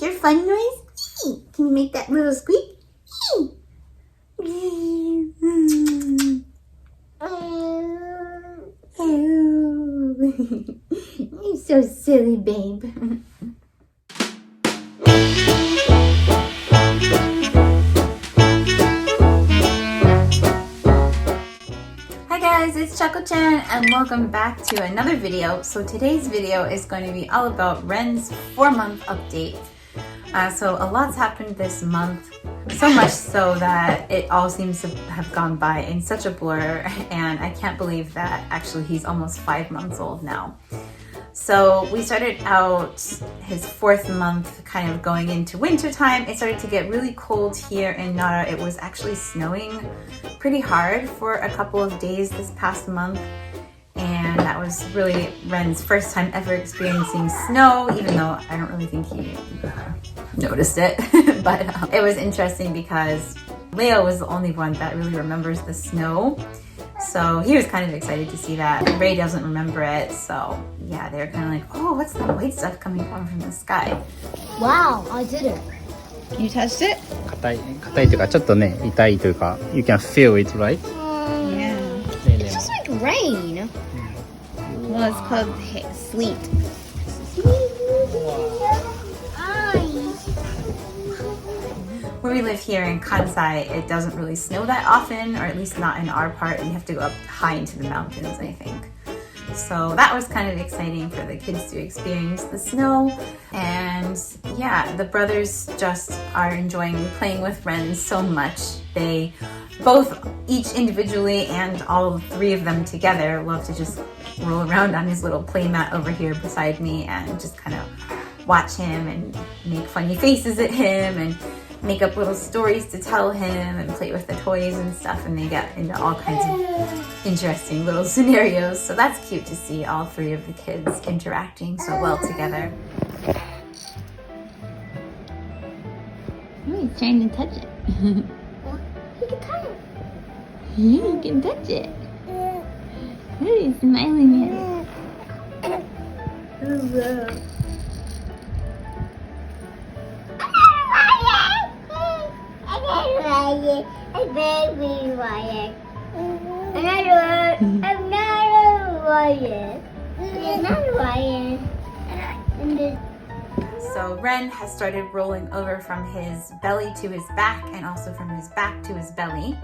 make your fun noise? Can you make that little squeak? You're so silly, babe. Hi guys, it's Chako-chan and welcome back to another video. So today's video is going to be all about Ren's 4-month update. So a lot's happened this month, so much so that it all seems to have gone by in such a blur, and I can't believe that actually he's almost 5 months old now. So we started out his 4th month kind of going into winter time. It started to get really cold here in Nara. It was actually snowing pretty hard for a couple of days this past month. And that was really Ren's first time ever experiencing snow, even though I don't really think he noticed it. But it was interesting because Leo was the only one that really remembers the snow. So he was kind of excited to see that. Ray doesn't remember it, so yeah, they were kind of like, oh, what's the white stuff coming down from the sky? Wow, I did it. You touched it? 硬いというかちょっとね痛いというか you can feel it, right? Yeah. It's just like rain. Well, it's called sleet. Where we live here in Kansai, it doesn't really snow that often, or at least not in our part. You have to go up high into the mountains, I think. So that was kind of exciting for the kids to experience the snow. And yeah, the brothers just are enjoying playing with Ren so much. They both, each individually and all 3 of them together, love to just roll around on his little play mat over here beside me and just kind of watch him and make funny faces at him and make up little stories to tell him and play with the toys and stuff, and they get into all kinds of interesting little scenarios. So that's cute to see all 3 of the kids interacting so well together. Oh, he's trying to touch it. You can touch it. Yeah, you can touch it. Oh, he's smiling at it. Oh, I'm baby Wyatt. I'm not Wyatt. I'm not Wyatt. So Ren has started rolling over from his belly to his back and also from his back to his belly.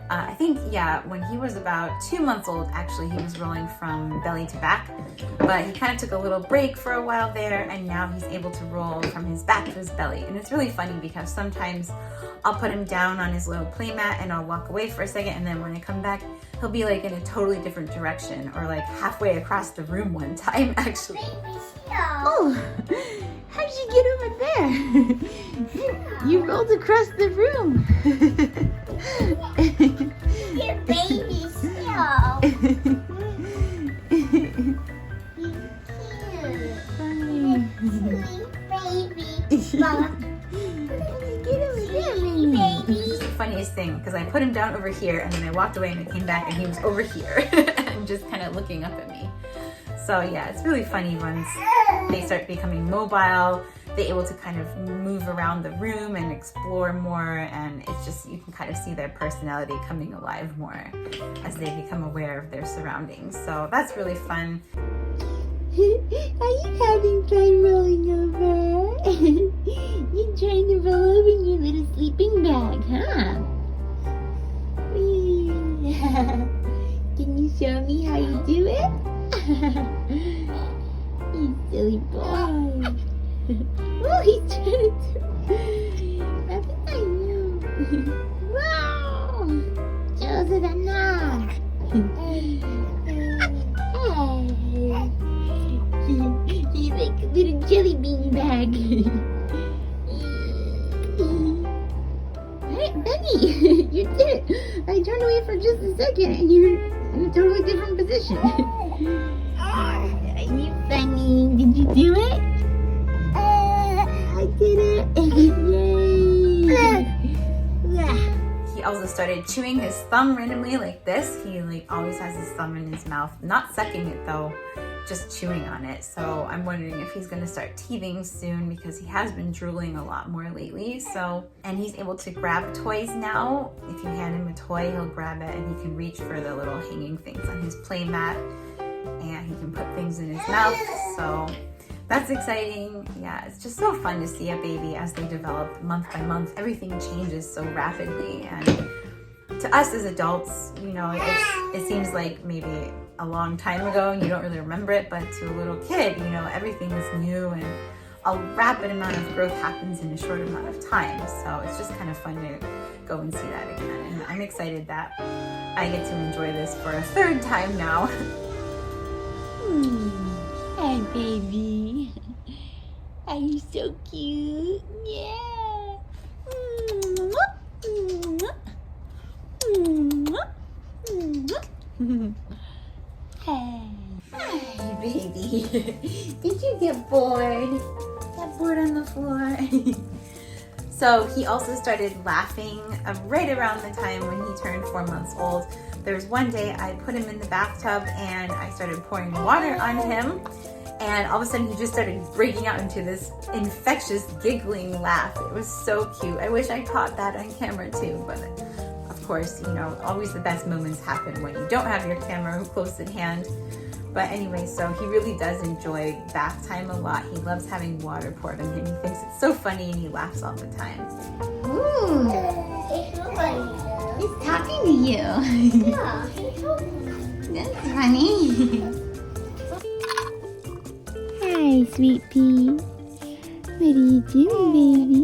I think, yeah, when he was about 2 months old, actually, he was rolling from belly to back. But he kind of took a little break for a while there, and now he's able to roll from his back to his belly. And it's really funny because sometimes I'll put him down on his little play mat and I'll walk away for a second, and then when I come back, he'll be like in a totally different direction, or like halfway across the room one time, actually. Oh, how'd you get over there? You rolled across the room. Your baby seal. Funny. Sweet baby. Mama. This is the funniest thing because I put him down over here and then I walked away and I came back and he was over here and just kind of looking up at me. So yeah, it's really funny once they start becoming mobile. They're able to kind of move around the room and explore more, and it's just, you can kind of see their personality coming alive more as they become aware of their surroundings. So that's really fun. Are you having fun rolling over? You're trying to roll over in your little sleeping bag, huh? Can you show me how you do it? You silly boy. Oh, he's trying to do it. I know. Wow! 上手だな. He's like a little jelly bean bag. Hey, Benny, you did it. I turned away for just a second and you're in a totally different position. Are you funny? Did you do it? I did it. Yay. He also started chewing his thumb randomly like this. He like always has his thumb in his mouth, not sucking it though. just chewing on it. So I'm wondering if he's gonna start teething soon because he has been drooling a lot more lately. So, and he's able to grab toys now. If you hand him a toy, he'll grab it and he can reach for the little hanging things on his play mat, and he can put things in his mouth. So that's exciting. Yeah, it's just so fun to see a baby as they develop month by month. Everything changes so rapidly, and to us as adults, you know, it seems like maybe a long time ago and you don't really remember it, but to a little kid, you know, everything is new and a rapid amount of growth happens in a short amount of time. So it's just kind of fun to go and see that again. And I'm excited that I get to enjoy this for a third time now. Hi, baby. Are you so cute? Yeah. Hey. Hi, baby. Did you get bored? Get bored on the floor? So he also started laughing right around the time when he turned 4 months old. There was one day I put him in the bathtub and I started pouring water on him, and all of a sudden he just started breaking out into this infectious giggling laugh. It was so cute. I wish I caught that on camera too, but of course, you know, always the best moments happen when you don't have your camera close at hand. But anyway, so he really does enjoy bath time a lot. He loves having water poured on him. He thinks it's so funny and he laughs all the time. Ooh, he's talking to you. Yeah, he told me. That's funny. Hi, sweet pea. What are you doing, baby?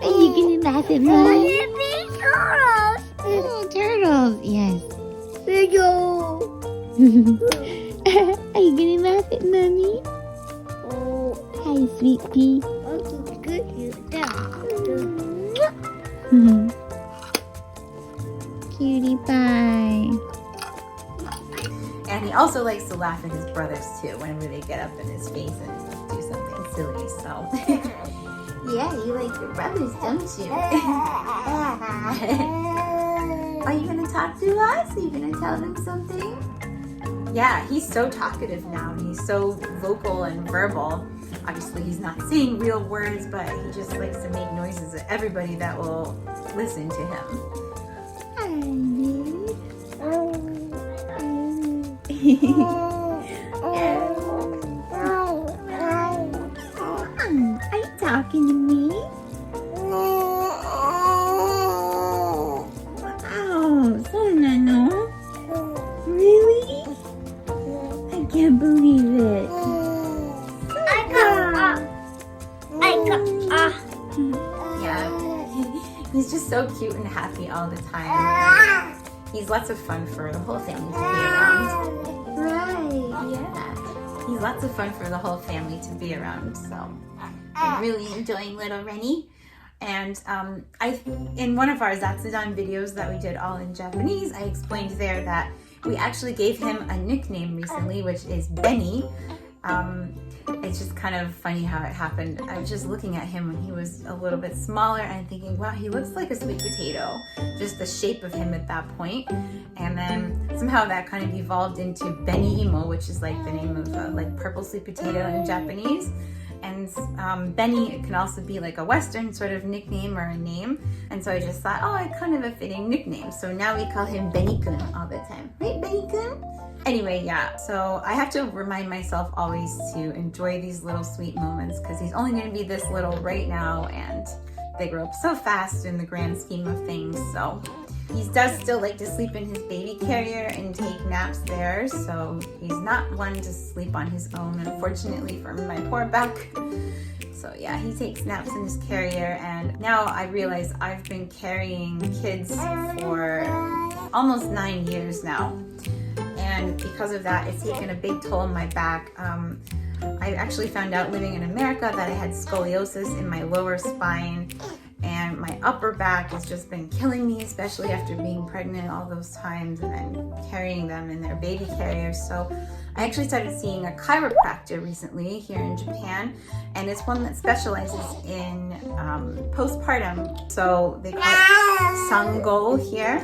Are you gonna laugh at mommy? Oh, turtles, yes. Are you gonna laugh at mommy? Hi, sweet pea. Cutie pie. And he also likes to laugh at his brothers too, whenever they get up in his face and do something silly, so. Yeah, you like your brothers, don't you? Are you gonna talk to us? Are you gonna tell them something? Yeah, he's so talkative now, and he's so vocal and verbal. Obviously, he's not saying real words, but he just likes to make noises at everybody that will listen to him. Hi, baby. Are you talking to me? Wow, so nano. Really? I can't believe it. Yeah, he's just so cute and happy all the time. He's lots of fun for the whole family to be around. Right. Yeah, he's lots of fun for the whole family to be around. So I'm really enjoying little Rennie. And in one of our Zatsudan videos that we did all in Japanese, I explained there that we actually gave him a nickname recently, which is Benny. It's just kind of funny how it happened. I was just looking at him when he was a little bit smaller and thinking, wow, he looks like a sweet potato. Just the shape of him at that point. And then somehow that kind of evolved into Benny Imo, which is like the name of like purple sweet potato in Japanese. And Benny can also be like a Western sort of nickname or a name. And so I just thought, oh, it's kind of a fitting nickname. So now we call him Benny-kun all the time. Right, Benny-kun? Anyway, yeah, so I have to remind myself always to enjoy these little sweet moments because he's only going to be this little right now, and they grow up so fast in the grand scheme of things. So he does still like to sleep in his baby carrier and take naps there, so he's not one to sleep on his own, unfortunately, for my poor back. So yeah, he takes naps in his carrier, and now I realize I've been carrying kids for almost 9 years now. And because of that, it's taken a big toll on my back. I actually found out living in America that I had scoliosis in my lower spine, and my upper back has just been killing me, especially after being pregnant all those times and then carrying them in their baby carriers. So I actually started seeing a chiropractor recently here in Japan, and it's one that specializes in postpartum. So they call it Sango here.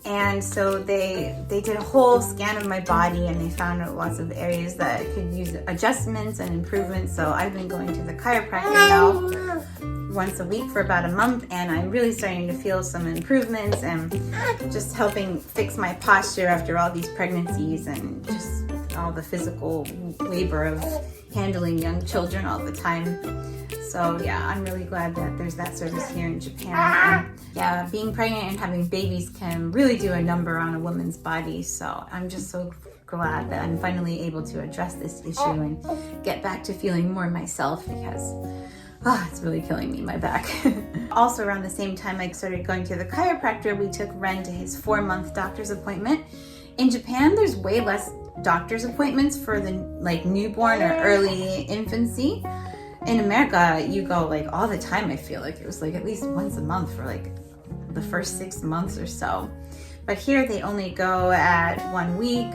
And so they did a whole scan of my body, and they found lots of areas that could use adjustments and improvements. So I've been going to the chiropractor now once a week for about a month, and I'm really starting to feel some improvements and just helping fix my posture after all these pregnancies and just all the physical labor of handling young children all the time. So yeah, I'm really glad that there's that service here in Japan. And yeah, being pregnant and having babies can really do a number on a woman's body. So I'm just so glad that I'm finally able to address this issue and get back to feeling more myself, because it's really killing me, my back. Also around the same time I started going to the chiropractor, we took Ren to his 4-month doctor's appointment. In Japan, there's way less doctor's appointments for the newborn or early infancy. In America, you go all the time. I feel like it was at least once a month for the first 6 months or so. But here they only go at 1 week,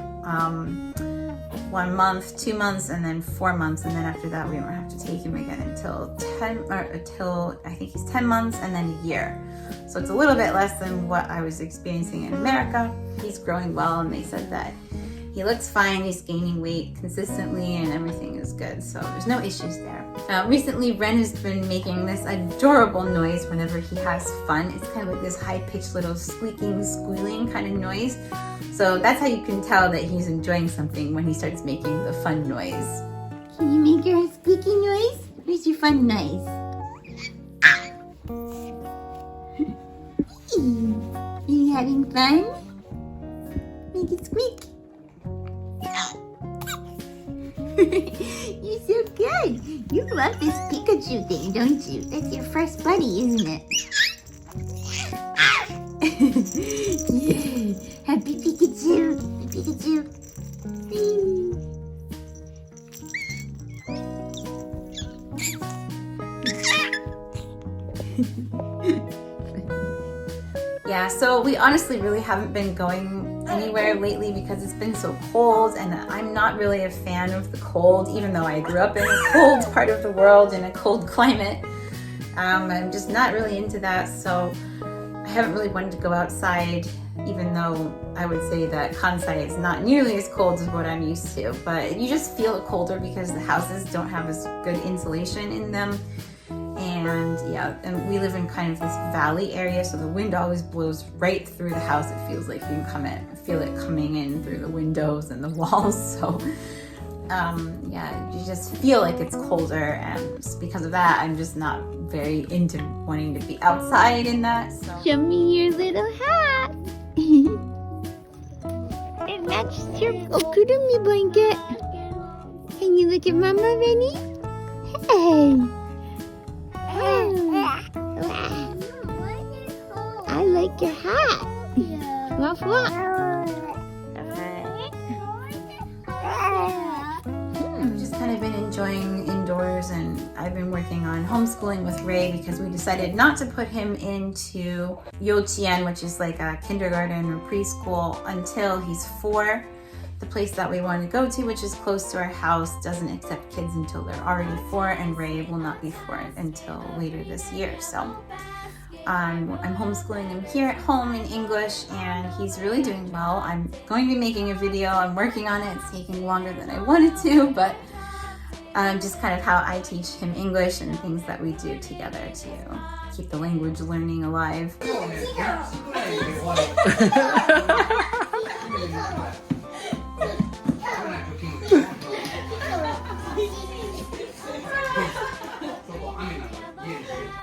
1 month, 2 months, and then 4 months. And then after that, we don't have to take him again until I think he's 10 months and then a year. So it's a little bit less than what I was experiencing in America. He's growing well, and they said that he looks fine, he's gaining weight consistently, and everything is good, so there's no issues there. Recently, Ren has been making this adorable noise whenever he has fun. It's kind of like this high-pitched little squeaking, squealing kind of noise. So that's how you can tell that he's enjoying something, when he starts making the fun noise. Can you make your squeaky noise? Where's your fun noise? Are you having fun? Make it squeak. You're so good. You love this Pikachu thing, don't you? That's your first buddy, isn't it? Yeah. Happy Pikachu. Happy Pikachu. Yeah, so we honestly really haven't been going anywhere lately because it's been so cold, and I'm not really a fan of the cold, even though I grew up in a cold part of the world in a cold climate. I'm just not really into that, so I haven't really wanted to go outside, even though I would say that Kansai is not nearly as cold as what I'm used to. But you just feel it colder because the houses don't have as good insulation in them. And yeah, and we live in kind of this valley area, so the wind always blows right through the house. It feels like you can feel it coming in through the windows and the walls. So yeah, you just feel like it's colder, and just because of that, I'm just not very into wanting to be outside in that. So. Show me your little hat. It matches your okurumi blanket. Can you look at Mama, Rennie? Hey. I like your hat. Woof woof. I've just kind of been enjoying indoors, and I've been working on homeschooling with Ray because we decided not to put him into Youchien, which is like a kindergarten or preschool, until he's 4. The place that we want to go to, which is close to our house, doesn't accept kids until they're already 4, and Ray will not be 4 until later this year. So I'm homeschooling him here at home in English, and he's really doing well. I'm going to be making a video. I'm working on it. It's taking longer than I wanted to, but just kind of how I teach him English and things that we do together to keep the language learning alive.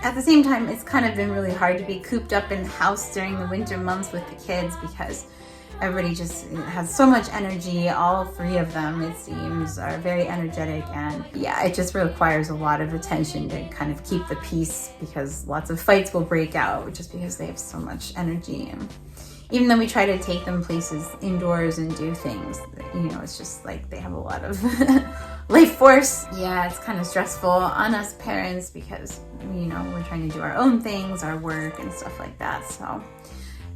At the same time, it's kind of been really hard to be cooped up in the house during the winter months with the kids because everybody just has so much energy. All 3 of them, it seems, are very energetic, and yeah, it just requires a lot of attention to kind of keep the peace, because lots of fights will break out just because they have so much energy. And even though we try to take them places indoors and do things, it's just like they have a lot of life force. Yeah, it's kind of stressful on us parents because, we're trying to do our own things, our work and stuff like that. So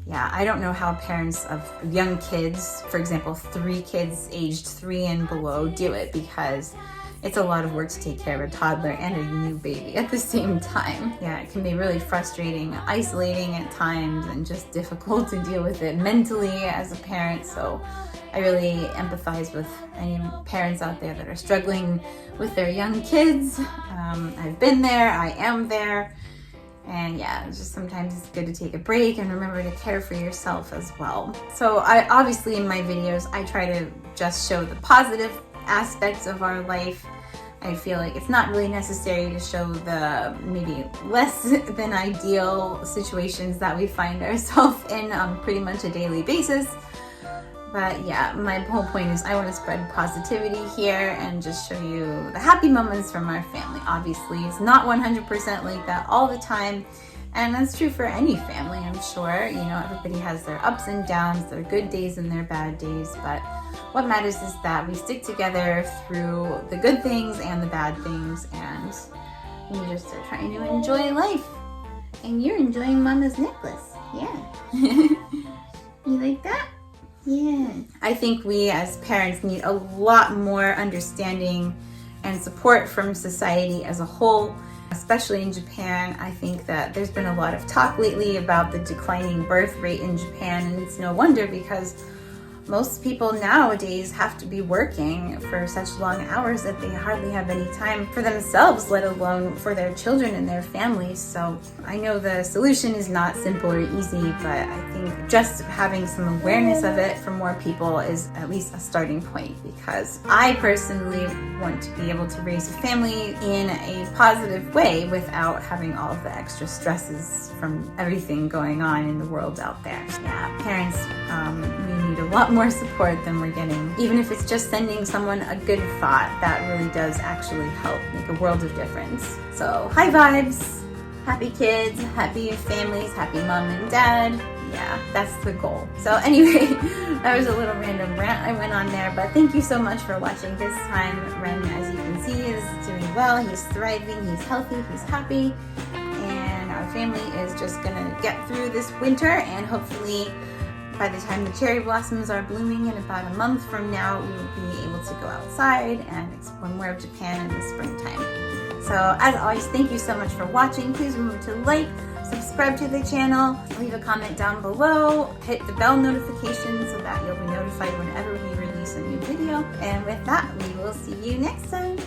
yeah, I don't know how parents of young kids, for example, 3 kids aged 3 and below, do it, because it's a lot of work to take care of a toddler and a new baby at the same time. Yeah, it can be really frustrating, isolating at times, and just difficult to deal with it mentally as a parent. So I really empathize with any parents out there that are struggling with their young kids. I've been there, I am there. And yeah, it's just sometimes it's good to take a break and remember to care for yourself as well. So I obviously in my videos, I try to just show the positive aspects of our life. I feel like it's not really necessary to show the maybe less than ideal situations that we find ourselves in on pretty much a daily basis. But yeah, my whole point is I want to spread positivity here and just show you the happy moments from our family. Obviously, it's not 100% like that all the time. And that's true for any family, I'm sure. You know, everybody has their ups and downs, their good days and their bad days. But what matters is that we stick together through the good things and the bad things. And we just are trying to enjoy life. And you're enjoying Mama's necklace. Yeah. You like that? Yeah. I think we as parents need a lot more understanding and support from society as a whole, especially in Japan. I think that there's been a lot of talk lately about the declining birth rate in Japan, and it's no wonder because most people nowadays have to be working for such long hours that they hardly have any time for themselves, let alone for their children and their families. So I know the solution is not simple or easy, but I think just having some awareness of it for more people is at least a starting point, because I personally want to be able to raise a family in a positive way without having all of the extra stresses from everything going on in the world out there. Yeah, parents, we need a lot more support than we're getting. Even if it's just sending someone a good thought, that really does actually help make a world of difference. So high vibes, happy kids, happy families, happy mom and dad. Yeah, that's the goal. So anyway, that was a little random rant I went on there, but thank you so much for watching this time. Ren, as you can see, is doing well. He's thriving, he's healthy, he's happy, and our family is just gonna get through this winter, and hopefully by the time the cherry blossoms are blooming in about a month from now, we will be able to go outside and explore more of Japan in the springtime. So as always, thank you so much for watching. Please remember to like, subscribe to the channel, leave a comment down below, hit the bell notification so that you'll be notified whenever we release a new video. And with that, we will see you next time.